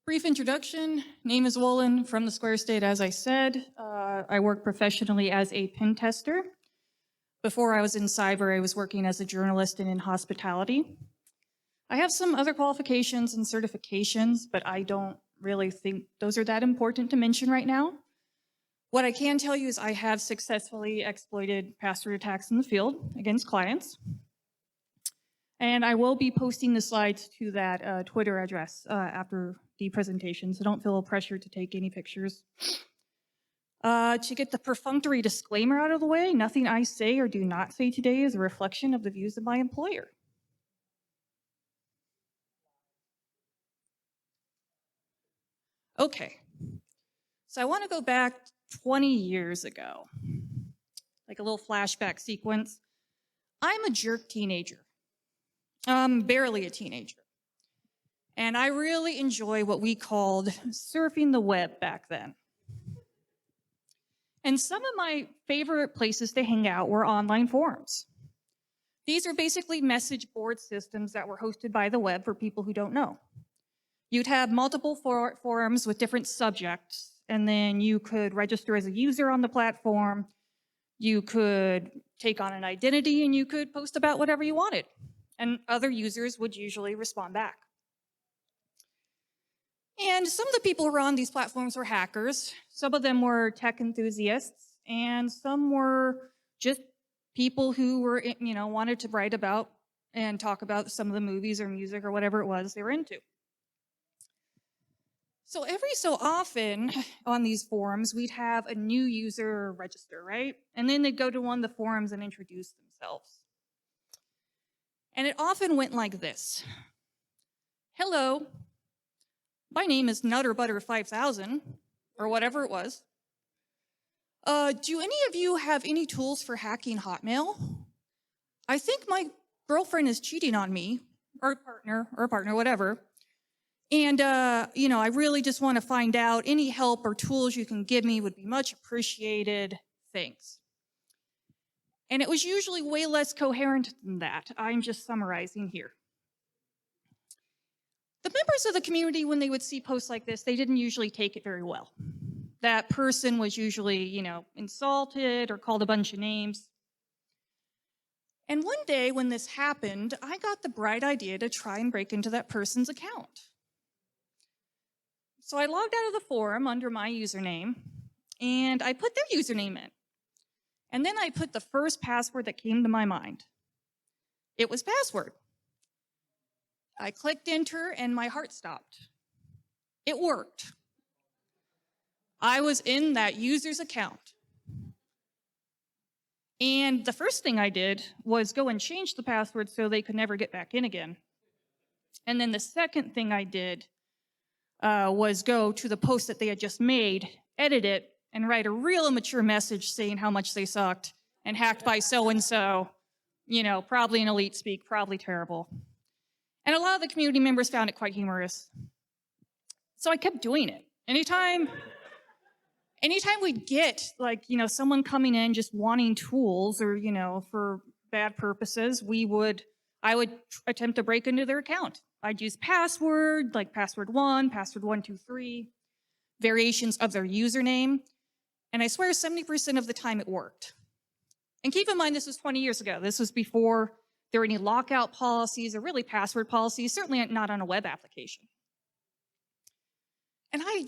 Brief introduction. Name is Woland from the Square State, as I said. I work professionally as a pen tester. Before I was in cyber, I was working as a journalist and in hospitality. I have some other qualifications and certifications, but I don't really think those are that important to mention right now. What I can tell you is I have successfully exploited password attacks in the field against clients. And I will be posting the slides to that Twitter address after the presentation, so don't feel pressured to take any pictures. To get the perfunctory disclaimer out of the way, nothing I say or do not say today is a reflection of the views of my employer. Okay, so I want to go back 20 years ago, like a little flashback sequence. I'm a jerk teenager. Barely a teenager. And I really enjoy what we called surfing the web back then. And some of my favorite places to hang out were online forums. These are basically message board systems that were hosted by the web for people who don't know. You'd have multiple forums with different subjects, and then you could register as a user on the platform. You could take on an identity, and you could post about whatever you wanted. And other users would usually respond back. And some of the people who were on these platforms were hackers. Some of them were tech enthusiasts, and some were just people who were, wanted to write about and talk about some of the movies or music or whatever it was they were into. So every so often on these forums, we'd have a new user register, right? And then they'd go to one of the forums and introduce themselves. And it often went like this. Hello, my name is Nutterbutter5000, or whatever it was. Do any of you have any tools for hacking Hotmail? I think my girlfriend is cheating on me, or partner, whatever. And, I really just want to find out any help or tools you can give me would be much appreciated. Thanks. And it was usually way less coherent than that. I'm just summarizing here. The members of the community, when they would see posts like this, they didn't usually take it very well. That person was usually, insulted or called a bunch of names. And one day when this happened, I got the bright idea to try and break into that person's account. So I logged out of the forum under my username, and I put their username in. And then I put the first password that came to my mind. It was password. I clicked enter, and my heart stopped. It worked. I was in that user's account. And the first thing I did was go and change the password so they could never get back in again. And then the second thing I did was go to the post that they had just made, edit it, and write a real immature message saying how much they sucked and hacked by so-and-so, probably in elite speak, probably terrible. And a lot of the community members found it quite humorous. So I kept doing it. Anytime we'd get, someone coming in just wanting tools or, for bad purposes, I would attempt to break into their account. I'd use password, like password1, password123, variations of their username, and I swear 70% of the time it worked. And keep in mind, this was 20 years ago. This was before there were any lockout policies or really password policies, certainly not on a web application. And I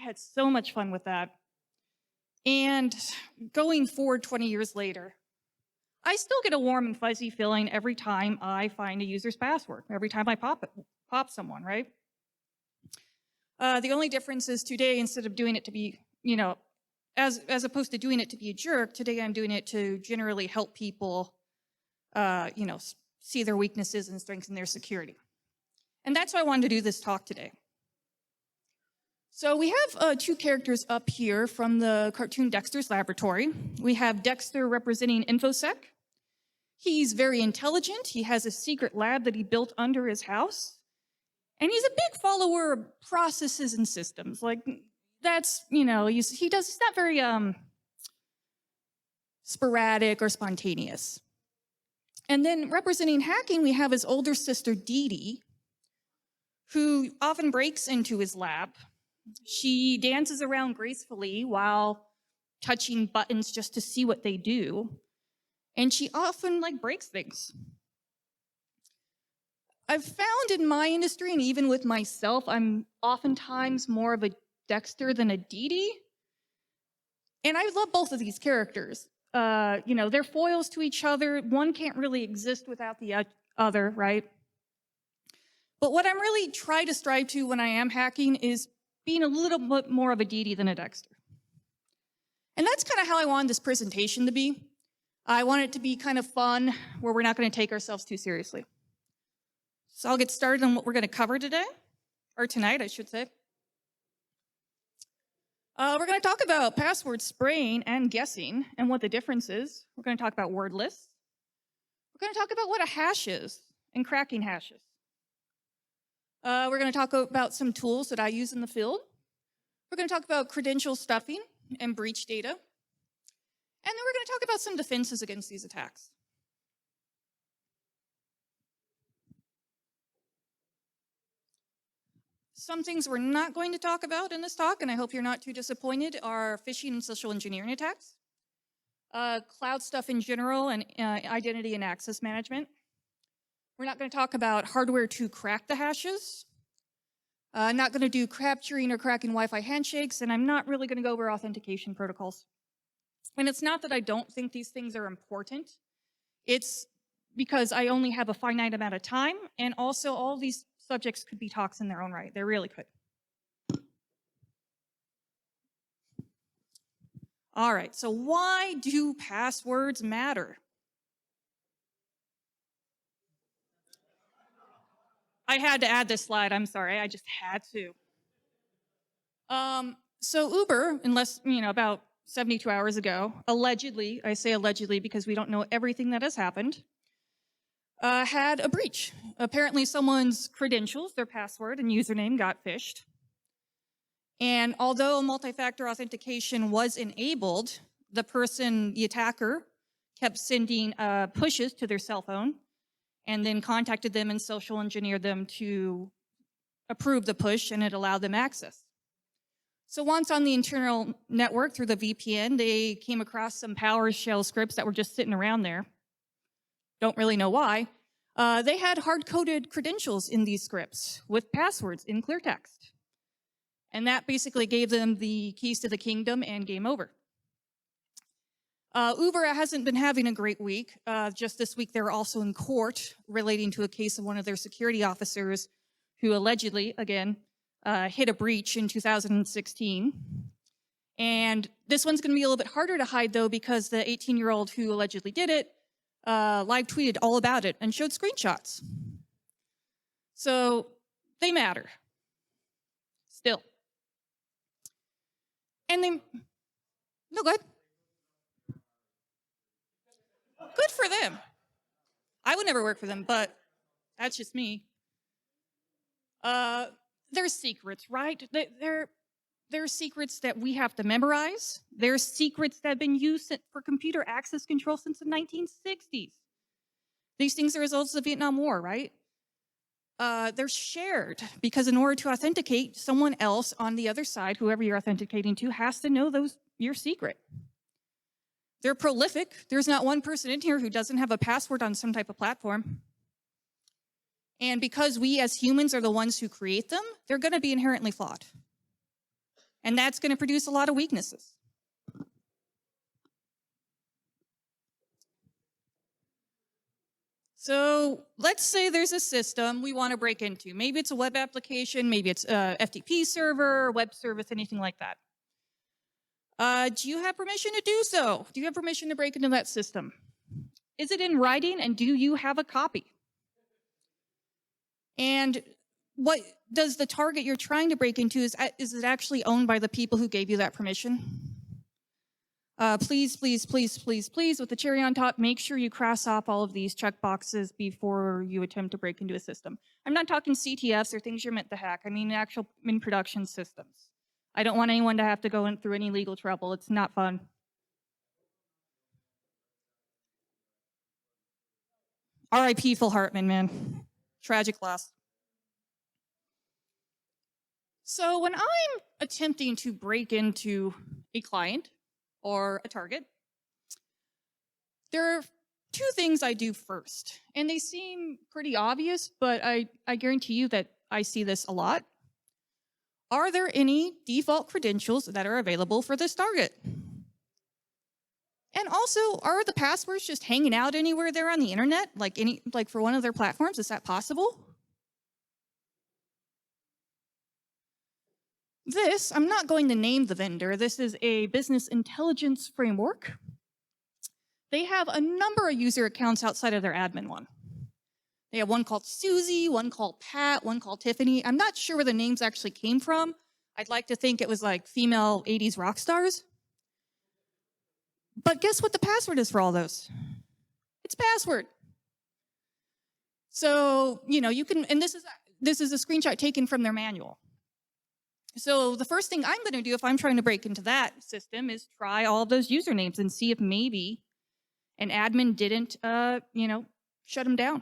had so much fun with that. And going forward 20 years later, I still get a warm and fuzzy feeling every time I find a user's password, every time I pop someone, right? The only difference is today, instead of doing it to be, as opposed to doing it to be a jerk, today I'm doing it to generally help people, see their weaknesses and strengthen their security. And that's why I wanted to do this talk today. So we have two characters up here from the cartoon Dexter's Laboratory. We have Dexter representing InfoSec. He's very intelligent. He has a secret lab that he built under his house. And he's a big follower of processes and systems. Like, that's, he's not very sporadic or spontaneous. And then representing hacking, we have his older sister, Dee Dee, who often breaks into his lab. She dances around gracefully while touching buttons just to see what they do. And she often breaks things. I've found in my industry, and even with myself, I'm oftentimes more of a Dexter than a Dee. And I love both of these characters. They're foils to each other. One can't really exist without the other, right? But what I'm really trying to strive to when I am hacking is being a little bit more of a Dee than a Dexter. And that's kind of how I wanted this presentation to be. I want it to be kind of fun, where we're not going to take ourselves too seriously. So I'll get started on what we're going to cover today, or tonight, I should say. We're going to talk about password spraying and guessing and what the difference is. We're going to talk about word lists. We're going to talk about what a hash is and cracking hashes. We're going to talk about some tools that I use in the field. We're going to talk about credential stuffing and breach data. And then we're going to talk about some defenses against these attacks. Some things we're not going to talk about in this talk, and I hope you're not too disappointed, are phishing and social engineering attacks, cloud stuff in general, and identity and access management. We're not going to talk about hardware to crack the hashes. I'm not going to do capturing or cracking Wi-Fi handshakes, and I'm not really going to go over authentication protocols. And it's not that I don't think these things are important. It's because I only have a finite amount of time, and also all these subjects could be talks in their own right. They really could. All right, so why do passwords matter? I had to add this slide. I'm sorry, I just had to. So Uber, about 72 hours ago, allegedly, I say allegedly because we don't know everything that has happened, had a breach. Apparently someone's credentials, their password and username got phished. And although multi-factor authentication was enabled, the attacker, kept sending pushes to their cell phone and then contacted them and social engineered them to approve the push, and it allowed them access. So once on the internal network through the VPN, they came across some PowerShell scripts that were just sitting around there. Don't really know why. They had hard-coded credentials in these scripts with passwords in clear text. And that basically gave them the keys to the kingdom and game over. Uber hasn't been having a great week. Just this week, they were also in court relating to a case of one of their security officers who allegedly, again, hit a breach in 2016. And this one's going to be a little bit harder to hide, though, because the 18-year-old who allegedly did it live tweeted all about it and showed screenshots. So they matter. Still. And no, go ahead. Good for them. I would never work for them, but that's just me. They're secrets, right? They're secrets that we have to memorize. They're secrets that have been used for computer access control since the 1960s. These things are results of the Vietnam War, right? They're shared because in order to authenticate, someone else on the other side, whoever you're authenticating to, has to know your secret. They're prolific. There's not one person in here who doesn't have a password on some type of platform. And because we as humans are the ones who create them, they're going to be inherently flawed. And that's going to produce a lot of weaknesses. So let's say there's a system we want to break into. Maybe it's a web application, maybe it's a FTP server, web service, anything like that. Do you have permission to do so? Do you have permission to break into that system? Is it in writing, and do you have a copy? And what does the target you're trying to break into, is it actually owned by the people who gave you that permission? Please, please, please, please, please, with the cherry on top, make sure you cross off all of these checkboxes before you attempt to break into a system. I'm not talking CTFs or things you're meant to hack. I mean actual in production systems. I don't want anyone to have to go through any legal trouble. It's not fun. R.I.P. Phil Hartman, man. Tragic loss. So when I'm attempting to break into a client or a target, there are two things I do first, and they seem pretty obvious, but I guarantee you that I see this a lot. Are there any default credentials that are available for this target? And also, are the passwords just hanging out anywhere there on the internet, like for one of their platforms? Is that possible? This, I'm not going to name the vendor. This is a business intelligence framework. They have a number of user accounts outside of their admin one. They have one called Susie, one called Pat, one called Tiffany. I'm not sure where the names actually came from. I'd like to think it was like female 80s rock stars. But guess what the password is for all those? It's password. So, you can, and this is a screenshot taken from their manual. So the first thing I'm going to do if I'm trying to break into that system is try all of those usernames and see if maybe an admin didn't, shut them down.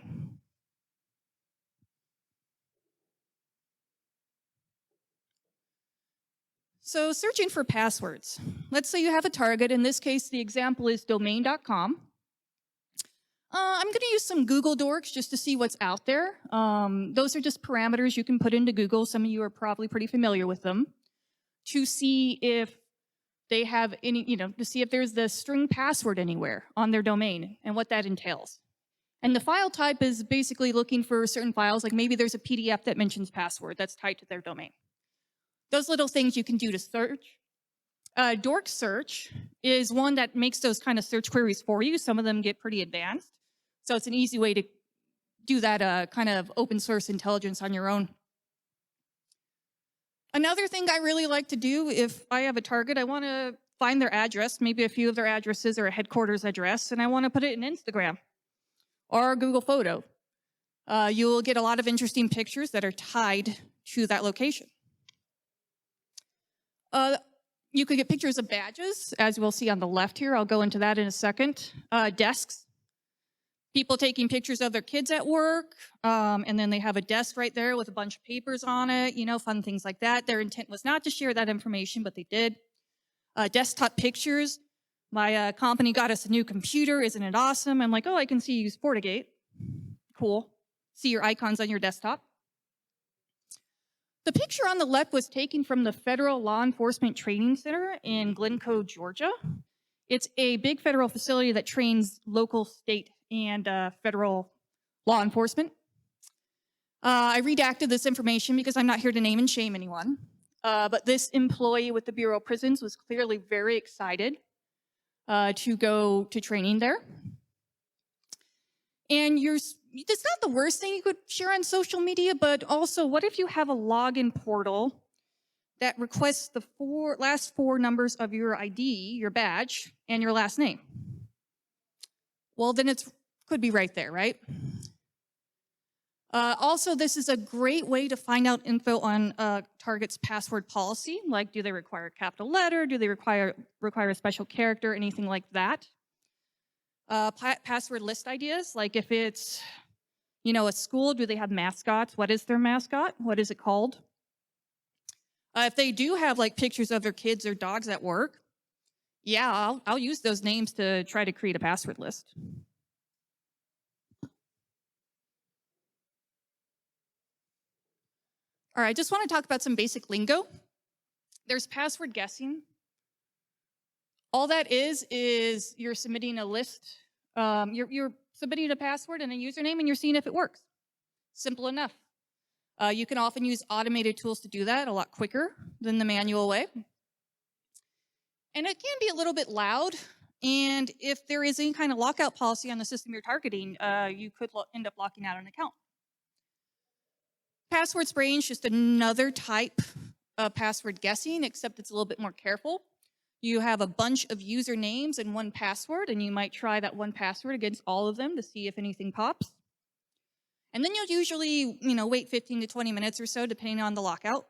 So searching for passwords. Let's say you have a target. In this case, the example is domain.com. I'm going to use some Google dorks just to see what's out there. Those are just parameters you can put into Google. Some of you are probably pretty familiar with them. To see if they have any, to see if there's the string password anywhere on their domain and what that entails. And the file type is basically looking for certain files, like maybe there's a PDF that mentions password that's tied to their domain. Those little things you can do to search. Dork search is one that makes those kind of search queries for you. Some of them get pretty advanced. So it's an easy way to do that kind of open source intelligence on your own. Another thing I really like to do if I have a target, I want to find their address, maybe a few of their addresses or a headquarters address, and I want to put it in Instagram or Google Photo. You'll get a lot of interesting pictures that are tied to that location. You could get pictures of badges, as we'll see on the left here. I'll go into that in a second. Desks. People taking pictures of their kids at work, and then they have a desk right there with a bunch of papers on it, fun things like that. Their intent was not to share that information, but they did. Desktop pictures. My company got us a new computer. Isn't it awesome? I'm like, oh, I can see you use FortiGate. Cool. See your icons on your desktop. The picture on the left was taken from the Federal Law Enforcement Training Center in Glencoe, Georgia. It's a big federal facility that trains local, state, and federal law enforcement. I redacted this information because I'm not here to name and shame anyone. But this employee with the Bureau of Prisons was clearly very excited to go to training there. And it's not the worst thing you could share on social media, but also what if you have a login portal that requests the last four numbers of your ID, your badge, and your last name? Well, then it could be right there, right? Also, this is a great way to find out info on target's password policy, like do they require a capital letter, do they require a special character, anything like that. Password list ideas, like if it's, a school, do they have mascots? What is their mascot? What is it called? If they do have like pictures of their kids or dogs at work, yeah, I'll use those names to try to create a password list. All right, I just want to talk about some basic lingo. There's password guessing. All that is you're submitting a list. You're submitting a password and a username, and you're seeing if it works. Simple enough. You can often use automated tools to do that a lot quicker than the manual way. And it can be a little bit loud. And if there is any kind of lockout policy on the system you're targeting, you could end up locking out an account. Password spraying is just another type of password guessing, except it's a little bit more careful. You have a bunch of usernames and one password, and you might try that one password against all of them to see if anything pops. And then you'll usually, wait 15 to 20 minutes or so, depending on the lockout.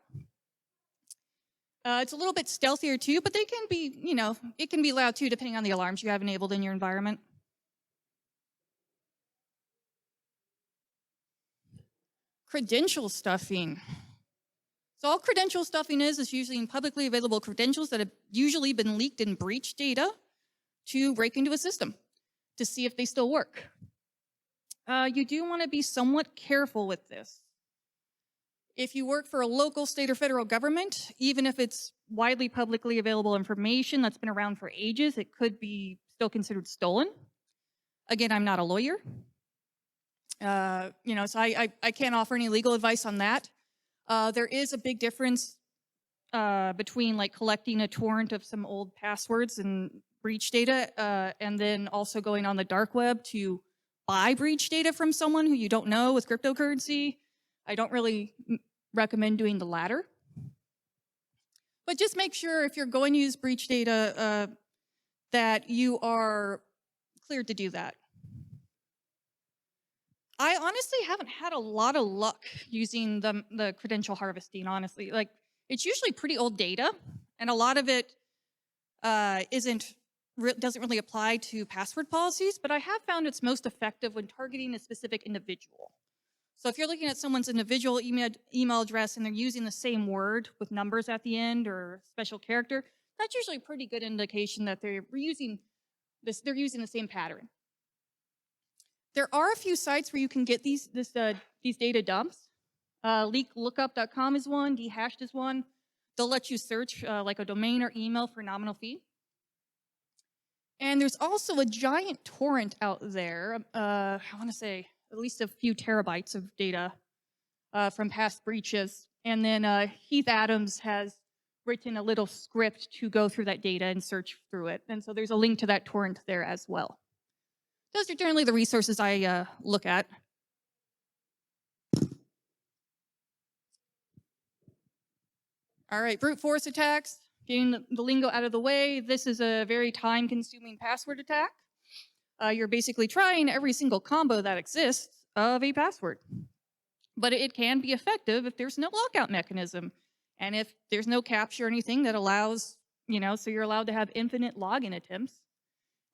It's a little bit stealthier too, but they can be, it can be loud too, depending on the alarms you have enabled in your environment. Credential stuffing. So all credential stuffing is using publicly available credentials that have usually been leaked in breach data to break into a system to see if they still work. You do want to be somewhat careful with this. If you work for a local, state, or federal government, even if it's widely publicly available information that's been around for ages, it could be still considered stolen. Again, I'm not a lawyer. So I can't offer any legal advice on that. There is a big difference between like collecting a torrent of some old passwords and breach data, and then also going on the dark web to buy breach data from someone who you don't know with cryptocurrency. I don't really recommend doing the latter. But just make sure if you're going to use breach data that you are cleared to do that. I honestly haven't had a lot of luck using the credential harvesting, honestly. Like, it's usually pretty old data, and a lot of it doesn't really apply to password policies, but I have found it's most effective when targeting a specific individual. So if you're looking at someone's individual email address and they're using the same word with numbers at the end or special character, that's usually a pretty good indication that they're using the same pattern. There are a few sites where you can get these data dumps. Leaklookup.com is one, Dhashed is one. They'll let you search like a domain or email for a nominal fee. And there's also a giant torrent out there, I want to say at least a few terabytes of data from past breaches. And then Heath Adams has written a little script to go through that data and search through it. And so there's a link to that torrent there as well. Those are generally the resources I look at. All right, brute force attacks. Getting the lingo out of the way, this is a very time-consuming password attack. You're basically trying every single combo that exists of a password. But it can be effective if there's no lockout mechanism. And if there's no capture or anything that allows, so you're allowed to have infinite login attempts.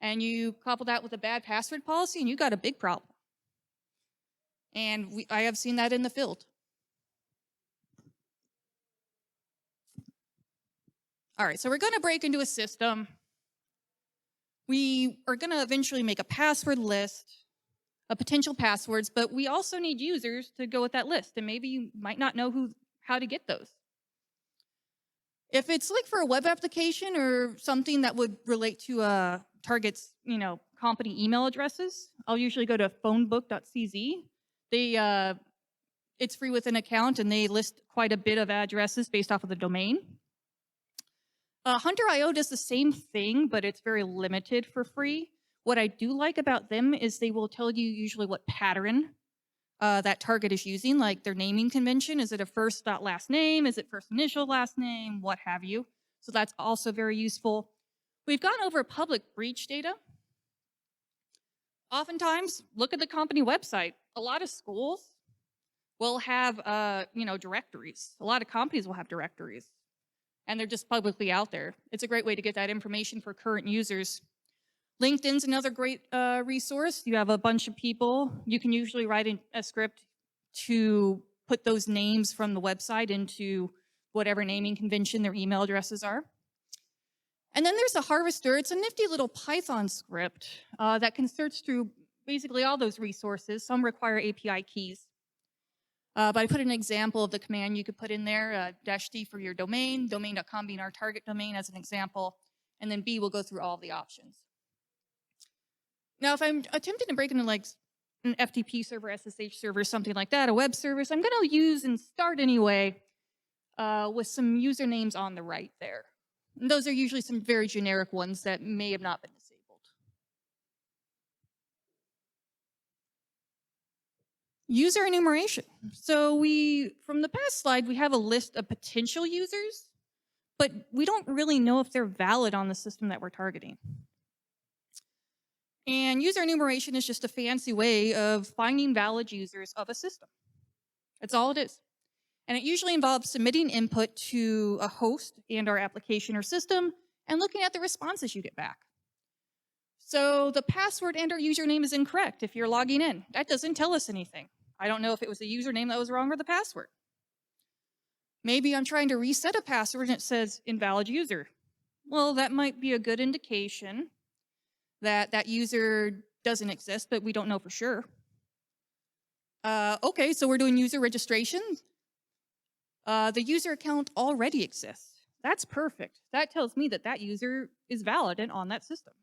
And you couple that with a bad password policy, and you got a big problem. And I have seen that in the field. All right, so we're going to break into a system. We are going to eventually make a password list of potential passwords, but we also need users to go with that list, and maybe you might not know how to get those. If it's like for a web application or something that would relate to targets, company email addresses, I'll usually go to phonebook.cz. It's free with an account, and they list quite a bit of addresses based off of the domain. Hunter.io does the same thing, but it's very limited for free. What I do like about them is they will tell you usually what pattern that target is using, like their naming convention. Is it a first dot last name? Is it first initial last name? What have you. So that's also very useful. We've gone over public breach data. Oftentimes, look at the company website. A lot of schools will have, directories. A lot of companies will have directories. And they're just publicly out there. It's a great way to get that information for current users. LinkedIn's another great resource. You have a bunch of people. You can usually write a script to put those names from the website into whatever naming convention their email addresses are. And then there's a harvester. It's a nifty little Python script that can search through basically all those resources. Some require API keys. But I put an example of the command you could put in there, -d for your domain, domain.com being our target domain as an example, and then B will go through all the options. Now, if I'm attempting to break into like an FTP server, SSH server, something like that, a web service, I'm going to use and start anyway with some usernames on the right there. And those are usually some very generic ones that may have not been disabled. User enumeration. So from the past slide, we have a list of potential users, but we don't really know if they're valid on the system that we're targeting. And user enumeration is just a fancy way of finding valid users of a system. That's all it is. And it usually involves submitting input to a host and our application or system and looking at the responses you get back. So the password and or username is incorrect if you're logging in. That doesn't tell us anything. I don't know if it was the username that was wrong or the password. Maybe I'm trying to reset a password and it says invalid user. Well, that might be a good indication that that user doesn't exist, but we don't know for sure. Okay, so we're doing user registration. The user account already exists. That's perfect. That tells me that that user is valid and on that system.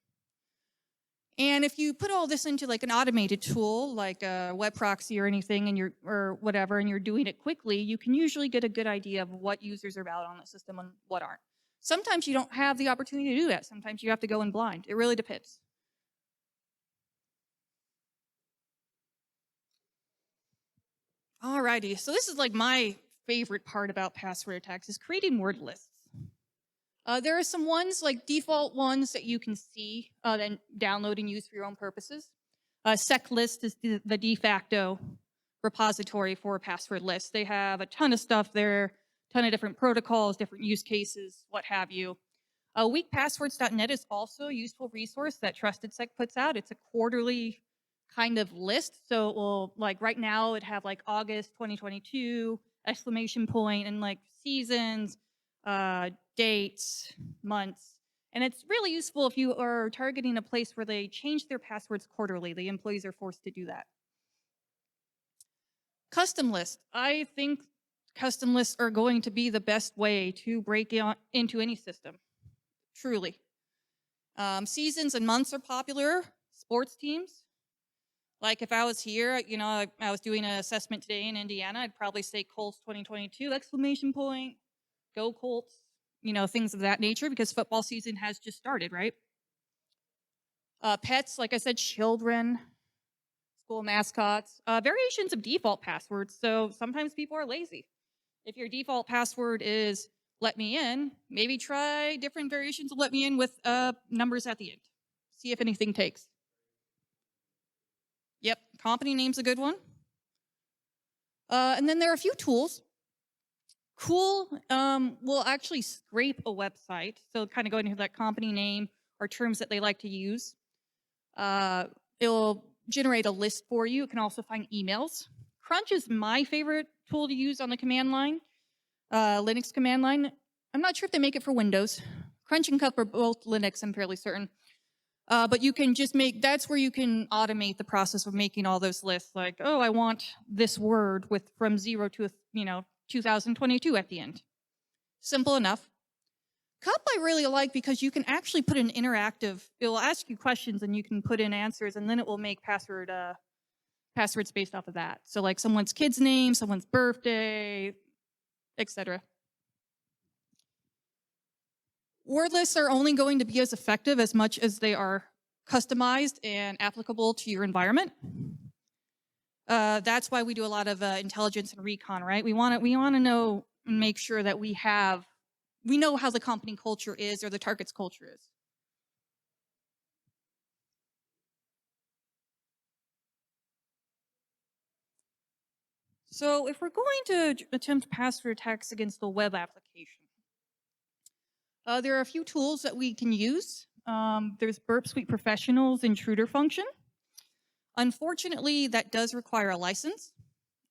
And if you put all this into like an automated tool, like a web proxy or anything, and you're doing it quickly, you can usually get a good idea of what users are valid on the system and what aren't. Sometimes you don't have the opportunity to do that. Sometimes you have to go in blind. It really depends. Alrighty, so this is like my favorite part about password attacks is creating word lists. There are some ones, like default ones that you can see, then download and use for your own purposes. SecList is the de facto repository for a password list. They have a ton of stuff there, ton of different protocols, different use cases, what have you. Weakpasswords.net is also a useful resource that TrustedSec puts out. It's a quarterly kind of list. So it will, like right now, it have like August 2022, exclamation point, and like seasons, dates, months. And it's really useful if you are targeting a place where they change their passwords quarterly. The employees are forced to do that. Custom lists. I think custom lists are going to be the best way to break into any system. Truly. Seasons and months are popular. Sports teams. Like if I was here, you know, I was doing an assessment today in Indiana, I'd probably say Colts 2022, exclamation point, go Colts, you know, things of that nature because football season has just started, right? Pets, like I said, children, school mascots, variations of default passwords. So sometimes people are lazy. If your default password is let me in, maybe try different variations of let me in with numbers at the end. See if anything takes. Yep, company name's a good one. And then there are a few tools. Cool will actually scrape a website. So kind of going into that company name or terms that they like to use. It'll generate a list for you. It can also find emails. Crunch is my favorite tool to use on the command line, Linux command line. I'm not sure if they make it for Windows. Crunch and Cup are both Linux, I'm fairly certain. But you can just that's where you can automate the process of making all those lists. Like, oh, I want this word with from 0 to, 2022 at the end. Simple enough. Cup I really like because you can actually put an interactive, it will ask you questions and you can put in answers and then it will make passwords based off of that. So like someone's kid's name, someone's birthday, etc. Word lists are only going to be as effective as much as they are customized and applicable to your environment. That's why we do a lot of intelligence and recon, right? We want to know and make sure that we know how the company culture is or the target's culture is. So if we're going to attempt password attacks against the web application, there are a few tools that we can use. There's Burp Suite Professional's intruder function. Unfortunately, that does require a license,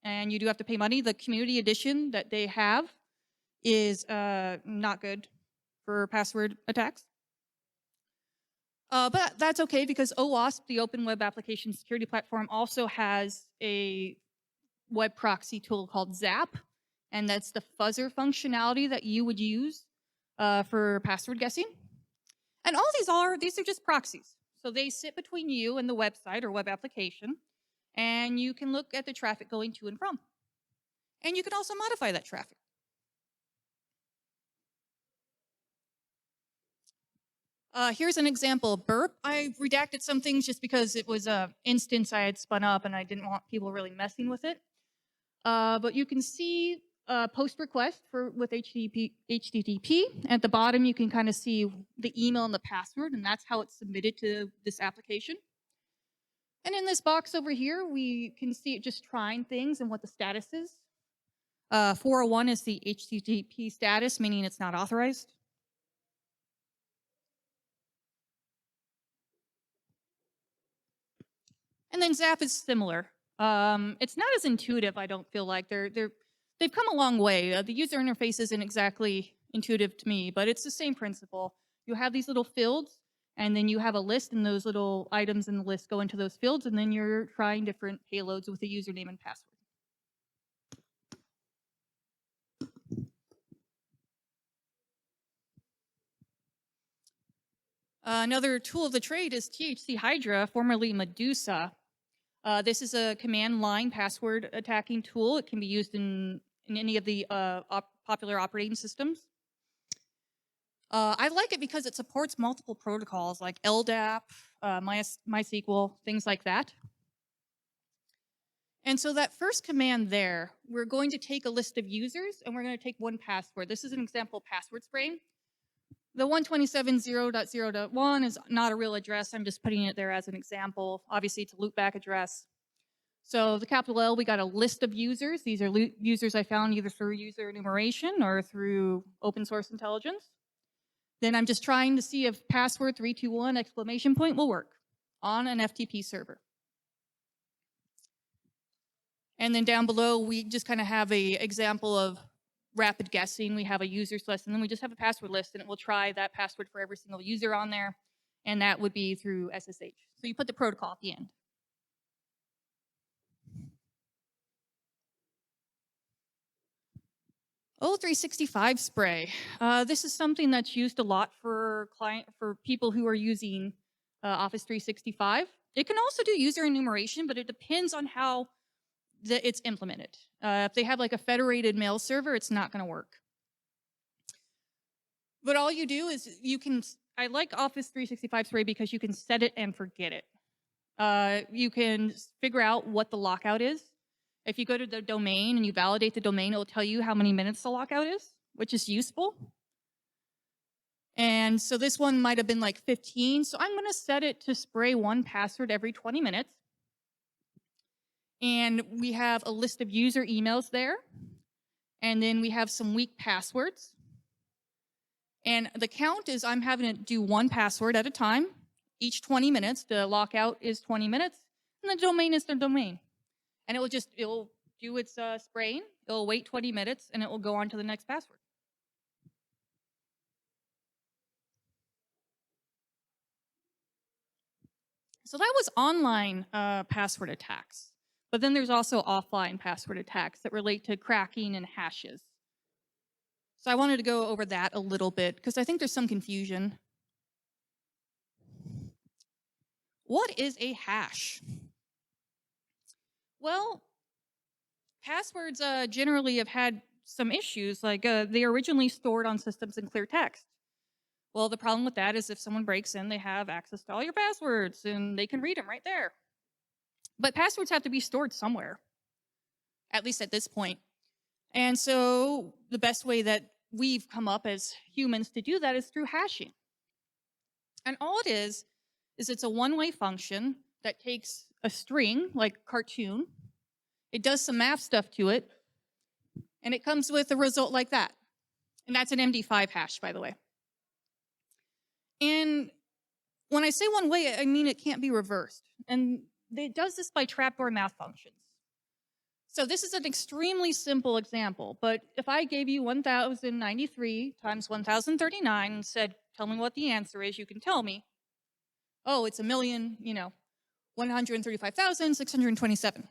and you do have to pay money. The community edition that they have is not good for password attacks. But that's okay because OWASP, the Open Web Application Security Platform, also has a web proxy tool called ZAP, and that's the fuzzer functionality that you would use for password guessing. And all these are just proxies. So they sit between you and the website or web application, and you can look at the traffic going to and from. And you can also modify that traffic. Here's an example of burp. I redacted some things just because it was an instance I had spun up and I didn't want people really messing with it. But you can see post request with HTTP. At the bottom, you can kind of see the email and the password, and that's how it's submitted to this application. And in this box over here, we can see it just trying things and what the status is. 401 is the HTTP status, meaning it's not authorized. And then ZAP is similar. It's not as intuitive, I don't feel like. They're they've come a long way. The user interface isn't exactly intuitive to me, but it's the same principle. You have these little fields, and then you have a list, and those little items in the list go into those fields, and then you're trying different payloads with a username and password. Another tool of the trade is THC Hydra, formerly Medusa. This is a command line password attacking tool. It can be used in any of the popular operating systems. I like it because it supports multiple protocols like LDAP, MySQL, things like that. And so that first command there, we're going to take a list of users and we're going to take one password. This is an example of password spraying. The 127.0.0.1 is not a real address. I'm just putting it there as an example. Obviously, it's a loopback address. So the capital L, we got a list of users. These are users I found either through user enumeration or through open source intelligence. Then I'm just trying to see if password 321 exclamation point will work on an FTP server. And then down below, we just kind of have an example of rapid guessing. We have a users list, and then we just have a password list, and it will try that password for every single user on there, and that would be through SSH. So you put the protocol at the end. O365 spray. This is something that's used a lot for people who are using Office 365. It can also do user enumeration, but it depends on how it's implemented. If they have like a federated mail server, it's not going to work. But all you do is I like Office 365 spray because you can set it and forget it. You can figure out what the lockout is. If you go to the domain and you validate the domain, it will tell you how many minutes the lockout is, which is useful. And so this one might have been like 15. So I'm going to set it to spray one password every 20 minutes. And we have a list of user emails there. And then we have some weak passwords. And the count is I'm having to do one password at a time, each 20 minutes. The lockout is 20 minutes, and the domain is the domain. And it'll do its spraying, it'll wait 20 minutes, and it will go on to the next password. So that was online password attacks. But then there's also offline password attacks that relate to cracking and hashes. So I wanted to go over that a little bit because I think there's some confusion. What is a hash? Well, passwords generally have had some issues, like they originally stored on systems in clear text. Well, the problem with that is if someone breaks in, they have access to all your passwords and they can read them right there. But passwords have to be stored somewhere, at least at this point. And so the best way that we've come up as humans to do that is through hashing. And all it is it's a one-way function that takes a string, like cartoon. It does some math stuff to it, and it comes with a result like that. And that's an MD5 hash, by the way. And when I say one way, I mean it can't be reversed. And it does this by trapdoor math functions. So this is an extremely simple example, but if I gave you 1093 times 1039 and said, tell me what the answer is, you can tell me, oh, it's 1,135,627.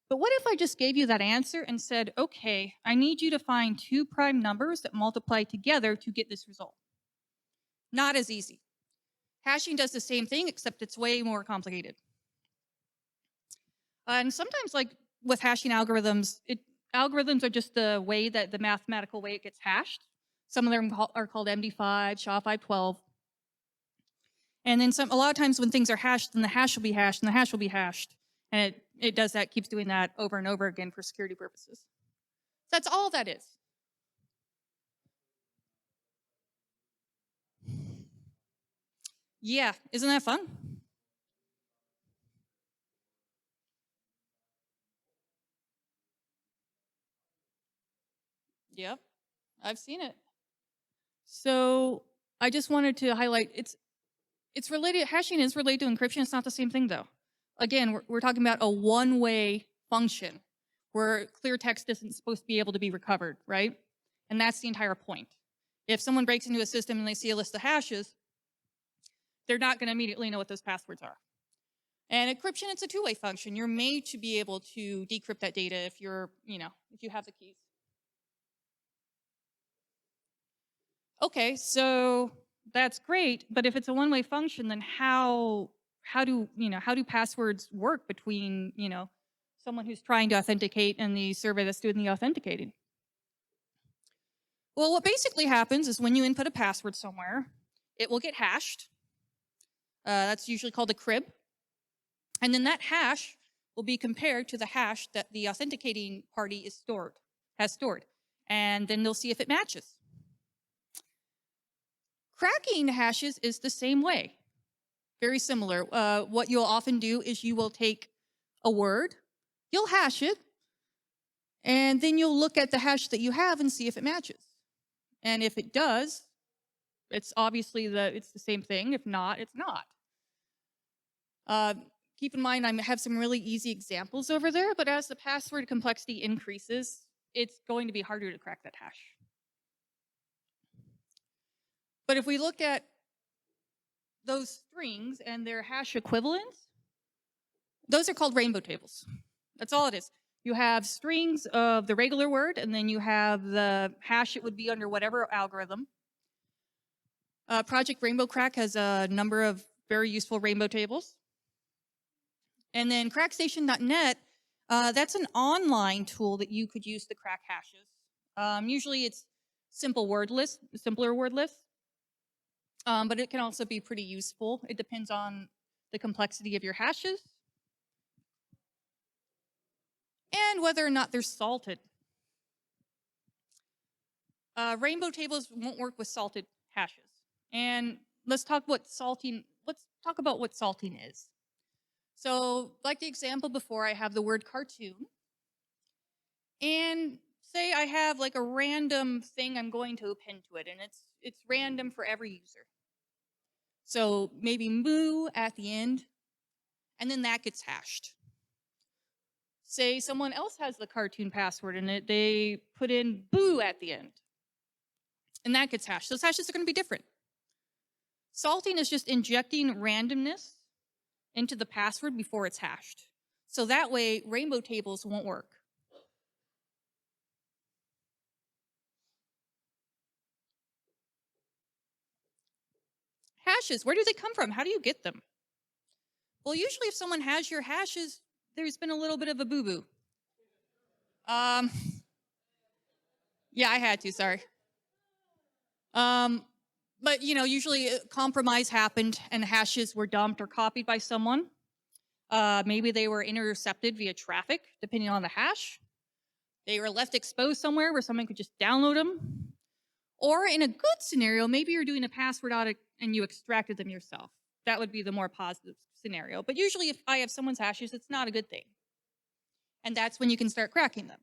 But what if I just gave you that answer and said, okay, I need you to find two prime numbers that multiply together to get this result? Not as easy. Hashing does the same thing, except it's way more complicated. And sometimes, like with hashing algorithms, algorithms are just the way that the mathematical way it gets hashed. Some of them are called MD5, SHA-512. And then a lot of times when things are hashed, then the hash will be hashed, and the hash will be hashed. And it does that, keeps doing that over and over again for security purposes. That's all that is. Yeah, isn't that fun? Yep, I've seen it. So I just wanted to highlight, it's related, hashing is related to encryption. It's not the same thing though. Again, we're talking about a one-way function. where clear text isn't supposed to be able to be recovered, right? And that's the entire point. If someone breaks into a system and they see a list of hashes, they're not going to immediately know what those passwords are. And encryption, it's a two-way function. You're made to be able to decrypt that data if you're, if you have the keys. Okay, so that's great, but if it's a one-way function, then how do passwords work between, someone who's trying to authenticate and the server that's doing the authenticating? Well, what basically happens is when you input a password somewhere, it will get hashed. That's usually called a crib. And then that hash will be compared to the hash that the authenticating party has stored. And then they'll see if it matches. Cracking hashes is the same way. Very similar. What you'll often do is you will take a word, you'll hash it, and then you'll look at the hash that you have and see if it matches. And if it does, it's obviously it's the same thing. If not, it's not. Keep in mind, I have some really easy examples over there, but as the password complexity increases, it's going to be harder to crack that hash. But if we look at those strings and their hash equivalents, those are called rainbow tables. That's all it is. You have strings of the regular word, and then you have the hash it would be under whatever algorithm. Project Rainbow Crack has a number of very useful rainbow tables. And then crackstation.net, that's an online tool that you could use to crack hashes. Usually it's simpler word lists. But it can also be pretty useful. It depends on the complexity of your hashes and whether or not they're salted. Rainbow tables won't work with salted hashes. And let's talk about what salting is. So, like the example before, I have the word cartoon. And say I have like a random thing I'm going to append to it, and it's random for every user. So maybe moo at the end, and then that gets hashed. Say someone else has the cartoon password and they put in boo at the end, and that gets hashed. Those hashes are going to be different. Salting is just injecting randomness into the password before it's hashed. So that way, rainbow tables won't work. Hashes, where do they come from? How do you get them? Well, usually if someone has your hashes, there's been a little bit of a boo-boo. Yeah, I had to, sorry. But, usually compromise happened and hashes were dumped or copied by someone. Maybe they were intercepted via traffic, depending on the hash. They were left exposed somewhere where someone could just download them. Or in a good scenario, maybe you're doing a password audit and you extracted them yourself. That would be the more positive scenario. But usually if I have someone's hashes, it's not a good thing. And that's when you can start cracking them.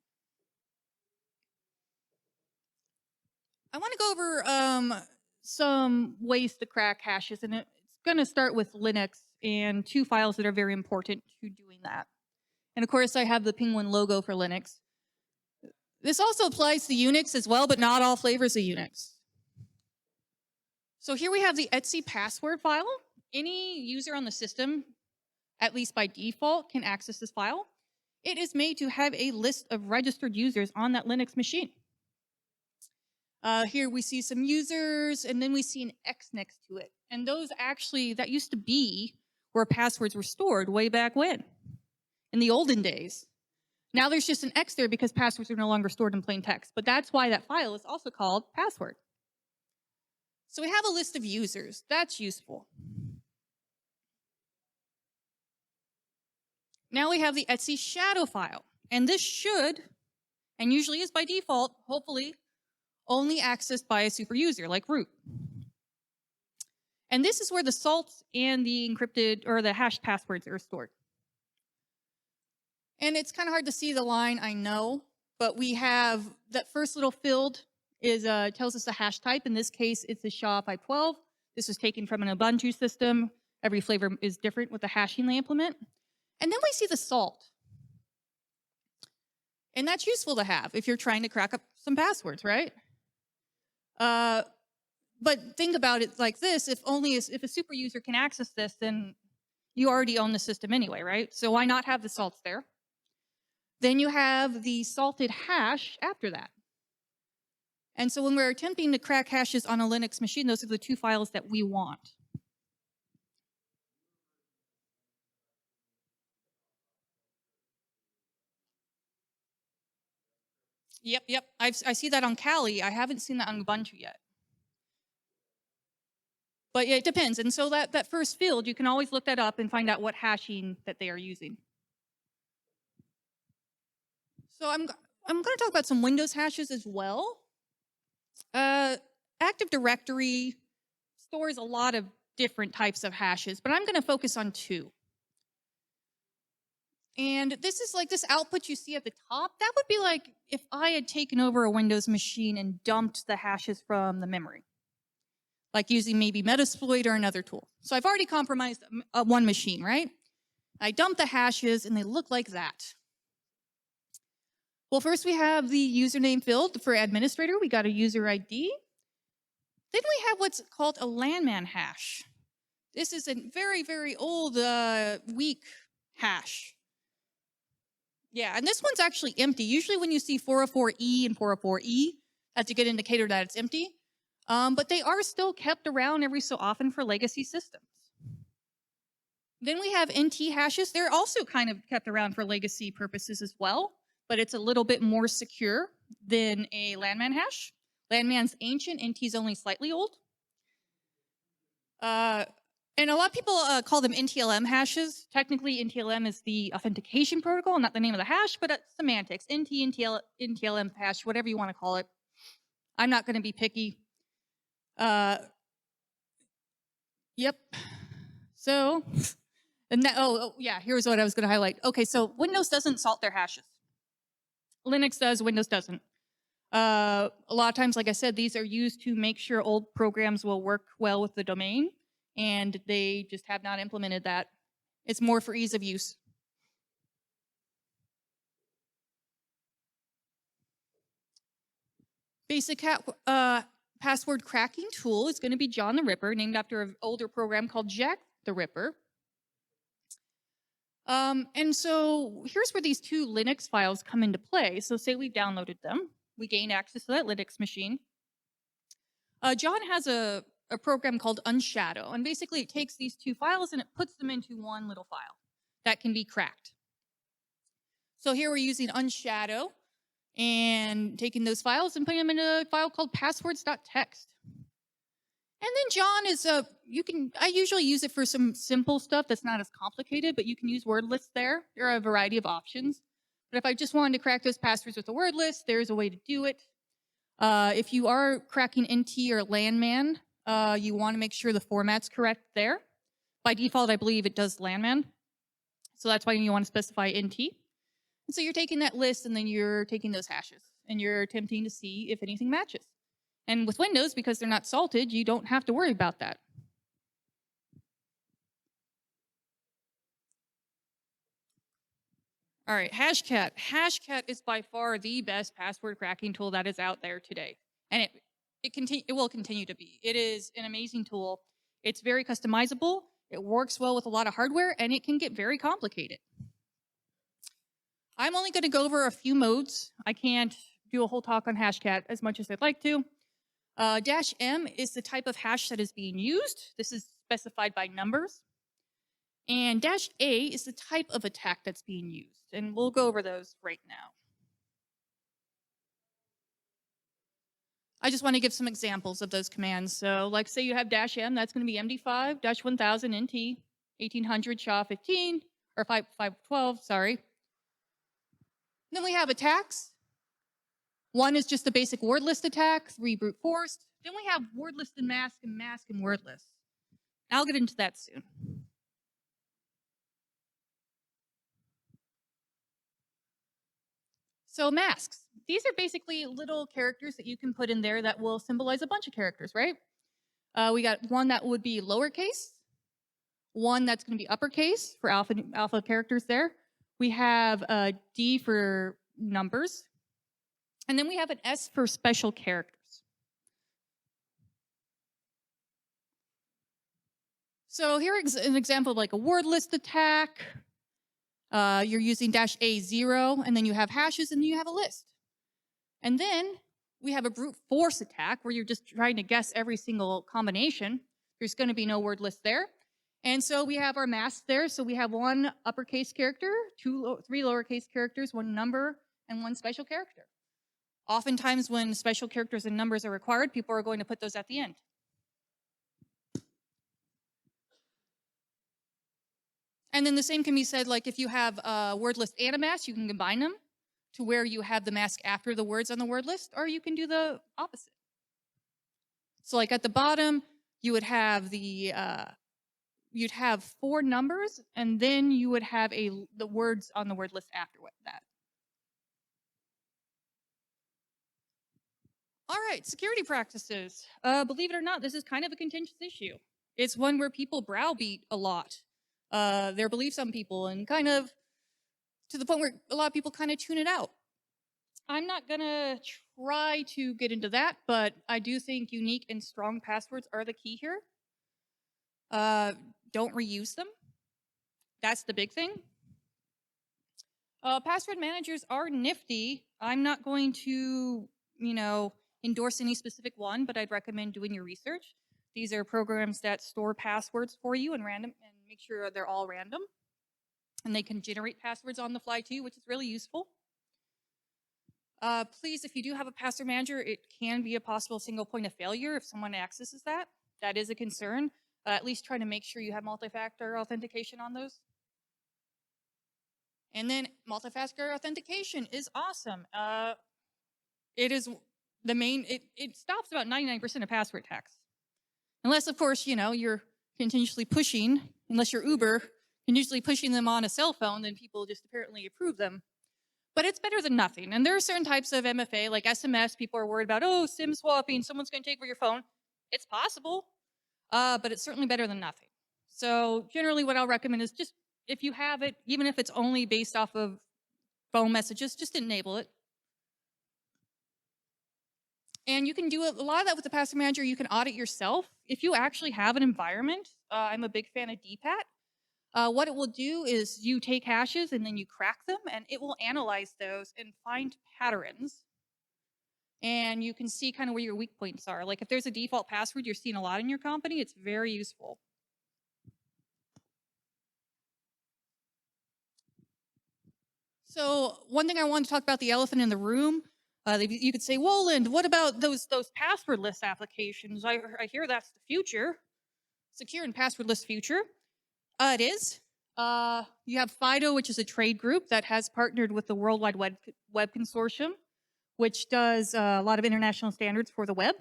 I want to go over some ways to crack hashes, and it's going to start with Linux and two files that are very important to doing that. And of course, I have the Penguin logo for Linux. This also applies to Unix as well, but not all flavors of Unix. So here we have the etc password file. Any user on the system, at least by default, can access this file. It is made to have a list of registered users on that Linux machine. Here we see some users, and then we see an X next to it. And those actually, that used to be where passwords were stored way back when, in the olden days. Now there's just an X there because passwords are no longer stored in plain text. But that's why that file is also called password. So we have a list of users. That's useful. Now we have the etc shadow file. And this should, and usually is by default, hopefully, only accessed by a super user like root. And this is where the salts and the encrypted or the hashed passwords are stored. And it's kind of hard to see the line, I know, but we have that first little field is tells us the hash type. In this case, it's a SHA-512. This was taken from an Ubuntu system. Every flavor is different with the hashing they implement. And then we see the salt. And that's useful to have if you're trying to crack up some passwords, right? But think about it like this: if a super user can access this, then you already own the system anyway, right? So why not have the salts there? Then you have the salted hash after that. And so when we're attempting to crack hashes on a Linux machine, those are the two files that we want. Yep. I see that on Kali. I haven't seen that on Ubuntu yet. But yeah, it depends. And so that first field, you can always look that up and find out what hashing that they are using. So I'm going to talk about some Windows hashes as well. Active Directory stores a lot of different types of hashes, but I'm going to focus on two. And this is like this output you see at the top. That would be like if I had taken over a Windows machine and dumped the hashes from the memory, like using maybe Metasploit or another tool. So I've already compromised one machine, right? I dump the hashes and they look like that. Well, first we have the username field for administrator. We got a user ID. Then we have what's called a landman hash. This is a very, very old, weak hash. Yeah, and this one's actually empty. Usually when you see 404E and 404E, that's a good indicator that it's empty. But they are still kept around every so often for legacy systems. Then we have NT hashes. They're also kind of kept around for legacy purposes as well, but it's a little bit more secure than a landman hash. Landman's ancient, NT's only slightly old. And a lot of people call them NTLM hashes. Technically, NTLM is the authentication protocol, not the name of the hash, but it's semantics. NTLM hash, whatever you want to call it. I'm not going to be picky. Yep. So, yeah, here's what I was going to highlight. Okay, so Windows doesn't salt their hashes. Linux does, Windows doesn't. A lot of times, like I said, these are used to make sure old programs will work well with the domain, and they just have not implemented that. It's more for ease of use. Basic password cracking tool is going to be John the Ripper, named after an older program called Jack the Ripper. And so here's where these two Linux files come into play. So say we downloaded them. We gained access to that Linux machine. John has a program called Unshadow, and basically it takes these two files and it puts them into one little file that can be cracked. So here we're using Unshadow and taking those files and putting them in a file called passwords.txt. And then John is I usually use it for some simple stuff that's not as complicated, but you can use Wordlists there. There are a variety of options. But if I just wanted to crack those passwords with a word list, there's a way to do it. If you are cracking NT or landman, you want to make sure the format's correct there. By default, I believe it does landman. So that's why you want to specify NT. And so you're taking that list and then you're taking those hashes and you're attempting to see if anything matches. And with Windows, because they're not salted, you don't have to worry about that. All right, Hashcat. Hashcat is by far the best password cracking tool that is out there today. And it will continue to be. It is an amazing tool. It's very customizable. It works well with a lot of hardware, and it can get very complicated. I'm only going to go over a few modes. I can't do a whole talk on Hashcat as much as I'd like to. -M is the type of hash that is being used. This is specified by numbers. And -A is the type of attack that's being used. And we'll go over those right now. I just want to give some examples of those commands. So like say you have -M, that's going to be MD5, -1000 NT, 1800 SHA-15, or 512, sorry. Then we have attacks. One is just a basic word list attack, 3 brute forced. Then we have word list and mask and word list. I'll get into that soon. So masks. These are basically little characters that you can put in there that will symbolize a bunch of characters, right? We got one that would be lowercase, one that's going to be uppercase for alpha characters there. We have D for numbers. And then we have an S for special characters. So here is an example of like a word list attack. You're using -A0, and then you have hashes, and then you have a list. And then we have a brute force attack where you're just trying to guess every single combination. There's going to be no word list there. And so we have our masks there. So we have one uppercase character, three lowercase characters, one number, and one special character. Oftentimes when special characters and numbers are required, people are going to put those at the end. And then the same can be said, like if you have a word list and a mask, you can combine them to where you have the mask after the words on the word list, or you can do the opposite. So like at the bottom, you would have you'd have 4 numbers, and then you would have the words on the word list after that. All right, security practices. Believe it or not, this is kind of a contentious issue. It's one where people browbeat a lot their beliefs on people, and kind of to the point where a lot of people kind of tune it out. I'm not gonna try to get into that, but I do think unique and strong passwords are the key here. Don't reuse them. That's the big thing. Password managers are nifty. I'm not going to, endorse any specific one, but I'd recommend doing your research. These are programs that store passwords for you and make sure they're all random. And they can generate passwords on the fly too, which is really useful. Please, if you do have a password manager, it can be a possible single point of failure if someone accesses that. That is a concern. At least try to make sure you have multi-factor authentication on those. And then multi-factor authentication is awesome. It is the main, it stops about 99% of password attacks. Unless, of course, you're continuously pushing, unless you're Uber, continuously pushing them on a cell phone, then people just apparently approve them. But it's better than nothing. And there are certain types of MFA, like SMS, people are worried about, oh, SIM swapping, someone's going to take over your phone. It's possible, but it's certainly better than nothing. So generally what I'll recommend is just, if you have it, even if it's only based off of phone messages, just enable it. And you can do a lot of that with the password manager. You can audit yourself. If you actually have an environment, I'm a big fan of DPAT. What it will do is you take hashes and then you crack them, and it will analyze those and find patterns. And you can see kind of where your weak points are. Like if there's a default password you're seeing a lot in your company, it's very useful. So one thing I want to talk about, the elephant in the room. You could say, Woland, what about those passwordless applications? I hear that's the future. Secure and passwordless future. It is. You have FIDO, which is a trade group that has partnered with the World Wide Web Consortium, which does a lot of international standards for the web.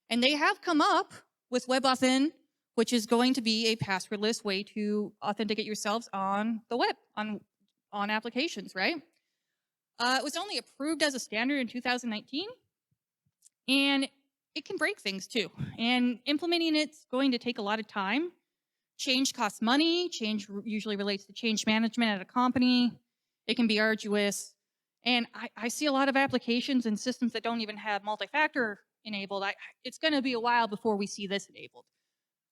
And they have come up with WebAuthn, which is going to be a passwordless way to authenticate yourselves on the web, on applications, right? It was only approved as a standard in 2019, and it can break things too. And implementing it's going to take a lot of time. Change costs money. Change usually relates to change management at a company. It can be arduous. And I see a lot of applications and systems that don't even have multi-factor enabled. It's going to be a while before we see this enabled.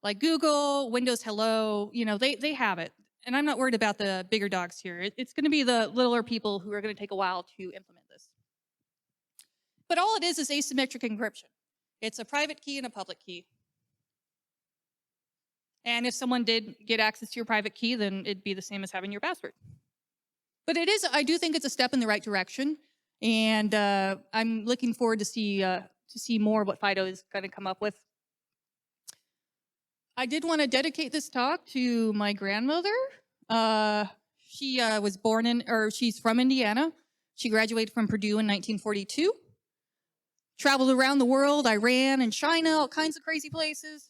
Like Google, Windows Hello, they have it. And I'm not worried about the bigger dogs here. It's going to be the littler people who are going to take a while to implement this. But all it is asymmetric encryption. It's a private key and a public key. And if someone did get access to your private key, then it'd be the same as having your password. But I do think it's a step in the right direction. And I'm looking forward to see more of what FIDO is going to come up with. I did want to dedicate this talk to my grandmother. She was she's from Indiana. She graduated from Purdue in 1942. Traveled around the world, Iran and China, all kinds of crazy places.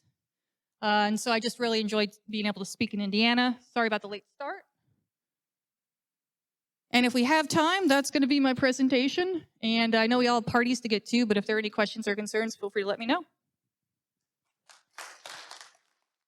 And so I just really enjoyed being able to speak in Indiana. Sorry about the late start. And if we have time, that's going to be my presentation. And I know we all have parties to get to, but if there are any questions or concerns, feel free to let me know.